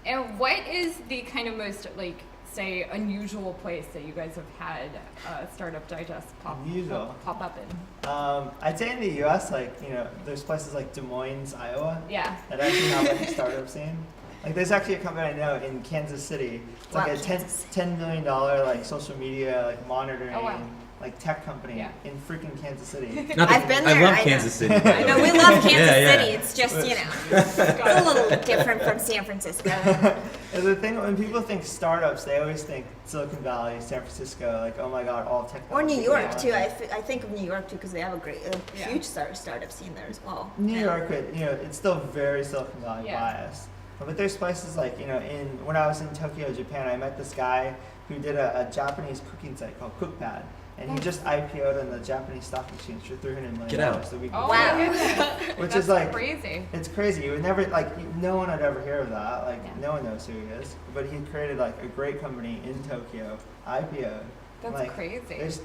And what is the kind of most, like, say, unusual place that you guys have had Startup Digest pop up in? I'd say in the U.S., like, there's places like Des Moines, Iowa. Yeah. That actually have like a startup scene. Like, there's actually a company I know in Kansas City. It's like a $10 million like social media like monitoring. Like tech company in freaking Kansas City. I've been there. I love Kansas City. I know, we love Kansas City. It's just, it's a little different from San Francisco. And the thing, when people think startups, they always think Silicon Valley, San Francisco, like, oh my God, all technology. Or New York too. I think of New York too because they have a huge startup scene there as well. New York, it's still very Silicon Valley biased. But there's places like, when I was in Tokyo, Japan, I met this guy who did a Japanese cooking site called CookPad. And he just IPO'd on the Japanese stock exchange for $300 million a week. Oh, wow. Which is like crazy. It's crazy. You would never no one would ever hear of that. Like no one knows who he is. But he created like a great company in Tokyo, IPO'd. That's crazy. There's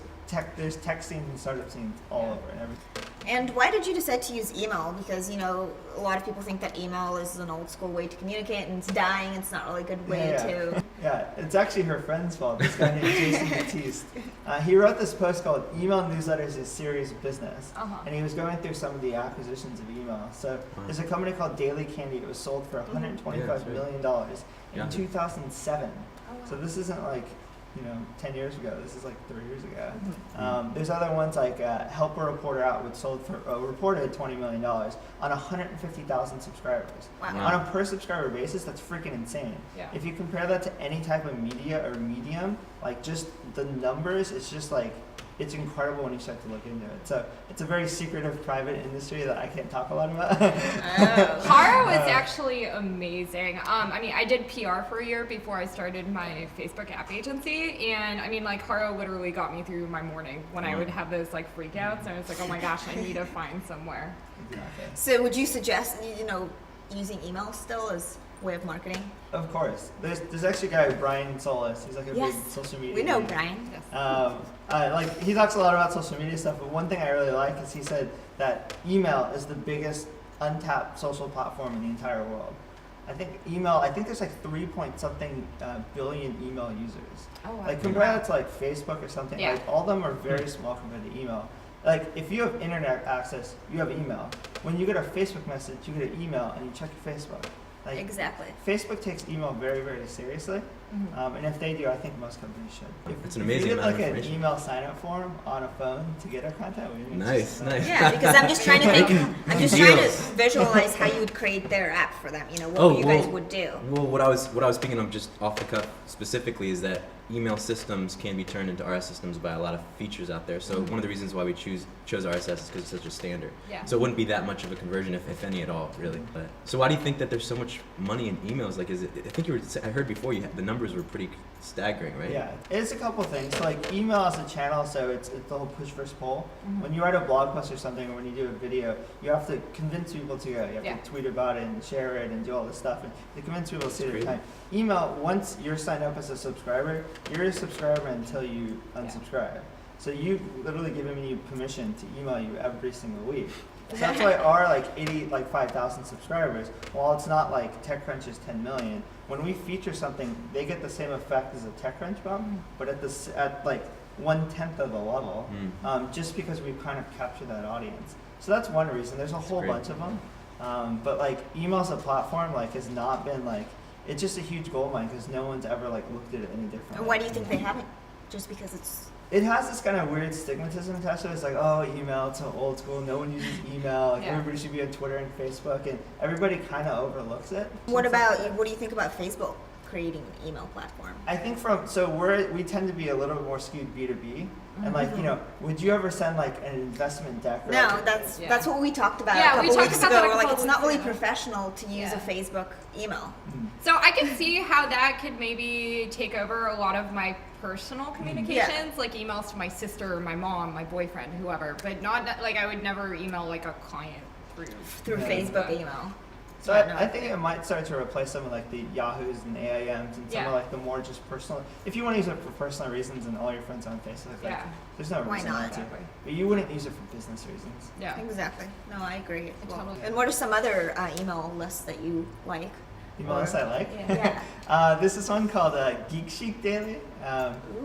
tech scenes and startup scenes all over and everything. And why did you decide to use email? Because a lot of people think that email is an old school way to communicate and it's dying. It's not really a good way to. Yeah, it's actually her friend's fault. This guy named Jason Batiste. He wrote this post called "Email Newsletters is Serious Business," and he was going through some of the acquisitions of email. So there's a company called Daily Candy. It was sold for $125 million in 2007. So this isn't like 10 years ago. This is like 3 years ago. There's other ones like Help a Reporter Out, which sold for reported $20 million on 150,000 subscribers. Wow. On a per subscriber basis, that's freaking insane. Yeah. If you compare that to any type of media or medium, like just the numbers, it's just like, it's incredible when you start to look into it. So it's a very secretive private industry that I can't talk a lot about. Haro is actually amazing. I did PR for a year before I started my Facebook app agency, and Haro literally got me through my morning when I would have those like freakouts, and I was like, oh my gosh, I need to find somewhere. Exactly. So would you suggest using email still as way of marketing? Of course. There's actually a guy, Brian Solis. He's like a big social media. We know lead. Brian. He talks a lot about social media stuff, but one thing I really like is he said that email is the biggest untapped social platform in the entire world. I think there's like 3-point-something billion email users. Oh, wow. Like compare that to like Facebook or something. Yeah. Like all of them are very small compared to email. Like if you have internet access, you have email. When you get a Facebook message, you get an email and you check your Facebook. Like, exactly. Facebook takes email very, very seriously, and if they do, I think most companies should. It's an amazing amount of of information. information. An email sign-up form on a phone to get our content. Nice. Yeah, because I'm just trying to think. I'm just trying to visualize how you would create their app for them. What you guys would do. Well, what I was thinking of just off the cuff specifically is that email systems can be turned into RS systems by a lot of features out there. So one of the reasons why we chose RSS is because it's such a standard. Yeah. So it wouldn't be that much of a conversion, if any at all, really. But so why do you think that there's so much money in emails? Like, is it? I think I heard before the numbers were pretty staggering, right? Yeah, it's a couple things. So like email as a channel, so it's the whole push versus pull. When you write a blog post or something, or when you do a video, you have to convince people to go. You have to tweet about it and share it and do all this stuff, and to convince people to see it every time. Email, once you're signed up as a subscriber, you're a subscriber until you unsubscribe. So you've literally given me permission to email you every single week. So that's why our 5,000 subscribers, while it's not like TechCrunch's 10 million, when we feature something, they get the same effect as a TechCrunch bump, but at 1/10 of the level, just because we've kind of captured that audience. So that's one reason. There's a whole bunch of them, but email as a platform has not been it's just a huge goldmine because no one's ever looked at it any different. And why do you think they haven't? Just because it's. It has this kind of weird stigmatism attached to it. It's like, oh, email, it's so old school. No one uses email. Everybody should be on Twitter and Facebook, and everybody kind of overlooks it. What do you think about Facebook creating an email platform? I think we tend to be a little bit more skewed B2B. And would you ever send an investment deck? Or No, that's what we talked about a couple weeks ago. We're it's not really professional to use a Facebook email. So I can see how that could maybe take over a lot of my personal communications, like emails to my sister, my mom, my boyfriend, whoever, but not I would never email a client through Facebook email. So I think it might start to replace some of the Yahoos and AIMs and some of the more just personal. If you want to use it for personal reasons and all your friends on Facebook, there's no reason not to. But you wouldn't use it for business reasons. Yeah, exactly. No, I agree. Totally. And what are some other email lists that you like? email lists I like. Yeah. This is one called Geek Chic Daily.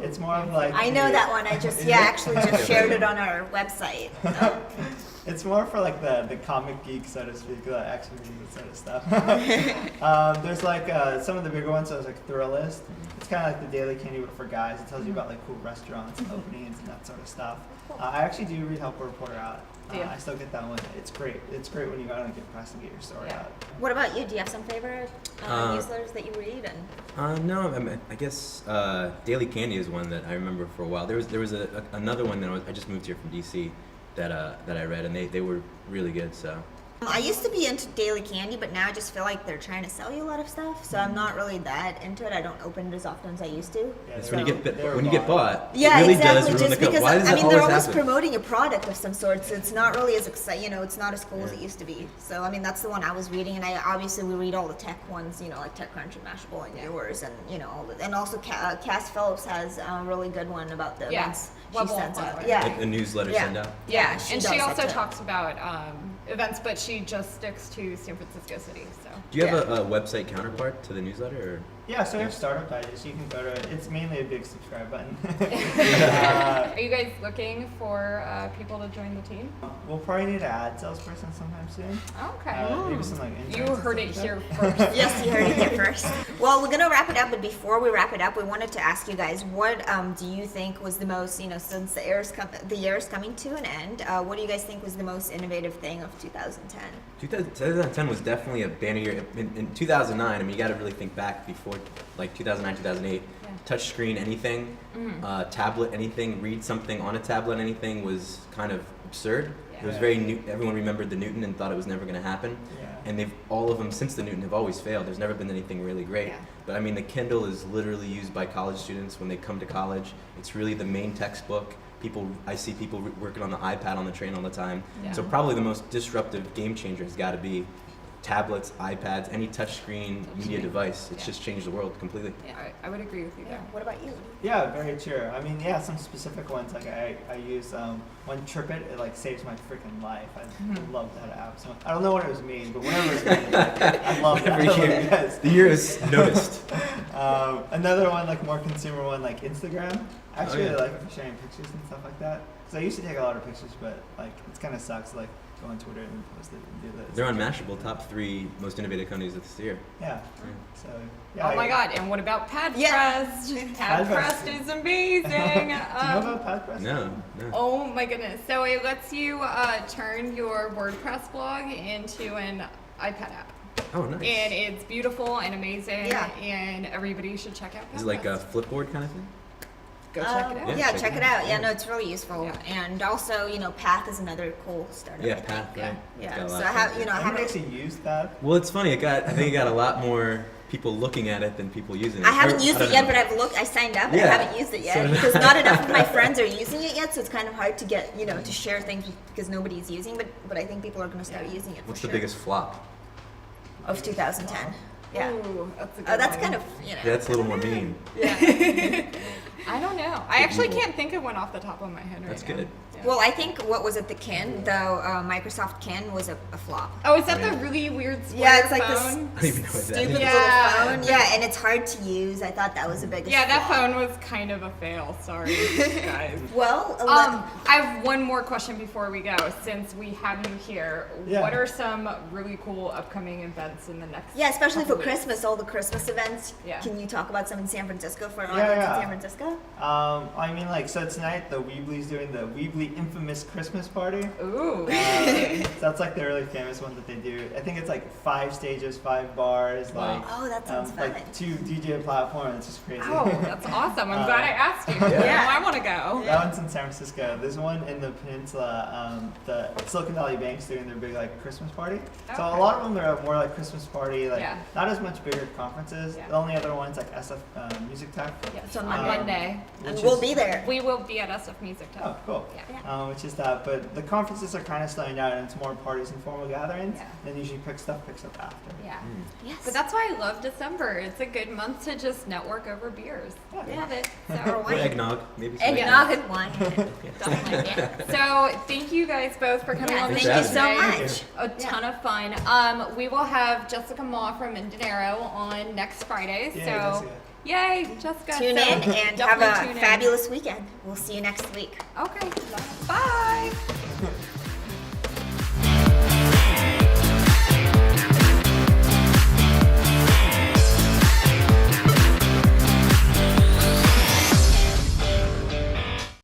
It's more of like I know that one. I just actually just shared it on our website. Oh. It's more for like the comic geek, so to speak, the action geek sort of stuff. There's like some of the bigger ones, so there's like Thrillist. It's kind of like the Daily Candy but for guys. It tells you about like cool restaurants and openings and that sort of stuff. I actually do read Help a Reporter Out. I still get that one. It's great. It's great when you go out and get pressed and get your story out. What about you? Do you have some favorite newsletters that you read? No, I guess Daily Candy is one that I remember for a while. There was another one that I just moved here from DC that I read, and they were really good. So I used to be into Daily Candy, but now I just feel like they're trying to sell you a lot of stuff, so I'm not really that into it. I don't open it as often as I used to. it's when you get bought. Yeah, it really exactly. does ruin Just the cup. because Why does that they're always always happen? promoting a product of some sort, so it's not really as exciting. It's not as cool as it used to be. So that's the one I was reading, and we read all the tech ones, like TechCrunch and Mashable and yours, and and also Cass Phillips has a really good one about the events she sends out. A newsletter send out. Yeah, and she also that too. talks about events, but she just sticks to San Francisco City. So. Do you have a website counterpart to the newsletter? Or? Yeah, so we have StartupDigest. You can go to it. It's mainly a big subscribe button. Are you guys looking for people to join the team? We'll probably need an ad salesperson sometime soon. Okay. Maybe some like interns You and heard stuff it like here that. first. Yes, you heard it here first. Well, we're gonna wrap it up, but before we wrap it up, we wanted to ask you guys, what do you think was the most, since the year is coming to an end, what do you guys think was the most innovative thing of 2010? 2010 was definitely a banner year. In 2009, I mean, you got to really think back before, like 2009, 2008. Touch screen, anything, tablet, anything, read something on a tablet, anything was kind of absurd. It was very new. Everyone remembered the Newton and thought it was never going to happen. And all of them since the Newton have always failed. There's never been anything really great. But I mean, the Kindle is literally used by college students when they come to college. It's really the main textbook. I see people working on the iPad on the train all the time. So probably the most disruptive game changer has got to be tablets, iPads, any touchscreen media device. It's just changed the world completely. Yeah, I would agree with you there. What about you? Yeah, very true. I mean, some specific ones. Like I use one TripIt. It like saves my freaking life. I love that app. So I don't know what it was made, but whenever it was made, I love that. Yes. The year is noticed. Another one, like more consumer one, like Instagram. I actually really like it for sharing pictures and stuff like that. Because I used to take a lot of pictures, but like it kind of sucks. Like go on Twitter and post it and do this. They're on Mashable, top 3 most innovative companies of this year. Yeah. So Oh my god, and what about PadPrest? PadPrest is amazing. Do you know about PadPrest? No. Oh my goodness. So it lets you turn your WordPress blog into an iPad app. Oh, nice. And it's beautiful and amazing, Yeah. and everybody should check out PadPrest. Is it like a Flipboard kind of thing? Go check it out. Yeah, check check it it out. out. Yeah, no, it's really useful. Yeah. And also, Path is another cool startup. Yeah, I think. Path, right. It's Yeah. got a So lot I of have, things. I I haven't haven't. actually used that. Well, it's funny. I think it got a lot more people looking at it than people using it. I haven't Or- used I it don't yet, know. but I've looked. I signed up, but I Yeah. haven't used it yet So- because not enough of my friends are using it yet. So it's kind of hard to get, to share things because nobody's using. But I think people are going to start using it. What's for the sure. biggest flop? of 2010? Yeah. Ooh, that's a good Oh, that's one. kind of Yeah, that's a little more mean. I don't know. I actually can't think of one off the top of my head right That's now. good. Yeah. Well, I think what was it? The Kin, the Microsoft Kin, was a flop. Oh, is that the really weird square Yeah, it's like this phone? I don't even know what that stupid is. little Yeah. phone. Yeah, and it's hard to use. I thought that was the biggest. Yeah, that flop. phone was kind of a fail. Sorry, guys. Well, I have one more question before we go. Since we have you here, Yeah. what are some really cool upcoming events in the next? yeah, especially for couple weeks? Christmas, all the Christmas events. Yeah. Can you talk about some in San Francisco for an Yeah, audience yeah. in San Francisco? I mean, like, so tonight the Weebly's doing the Weebly infamous Christmas party. Ooh. So that's like the really famous one that they do. I think it's like 5 stages, 5 bars, like Oh, that sounds fun. like 2 DJ platforms. It's just crazy. Oh, that's awesome. I'm glad I asked you. Yeah. Now I want to go. That one's in San Francisco. There's one in the peninsula. The Silicon Valley Bank's doing their big like Christmas party. So a Okay. lot of them are more like Christmas party, like Yeah. not as much bigger conferences. Yeah. The only other one's like SF Music Tech. Yeah, So on Monday. Monday. And which we'll is- be there. We will be at SF Music Tech. Oh, cool. Yeah. Which is that, but the conferences are kind of slowing down, and it's more parties and formal gatherings. Yeah. Then usually picks up after. Yeah. Yes. But that's why I love December. It's It's a good month to just network over beers. Yeah. Love it. Or So, Or wine. eggnog, maybe. some Eggnog and wine. definitely. So thank you guys both for coming Yeah, on the thank show you so today. much. A ton of fun. We will have Jessica Ma from Mindanero on next Friday. Yay, so Jessica. yay, Jessica. Tune So in and have definitely a tune in. fabulous weekend. We'll see you next week. Okay. Bye.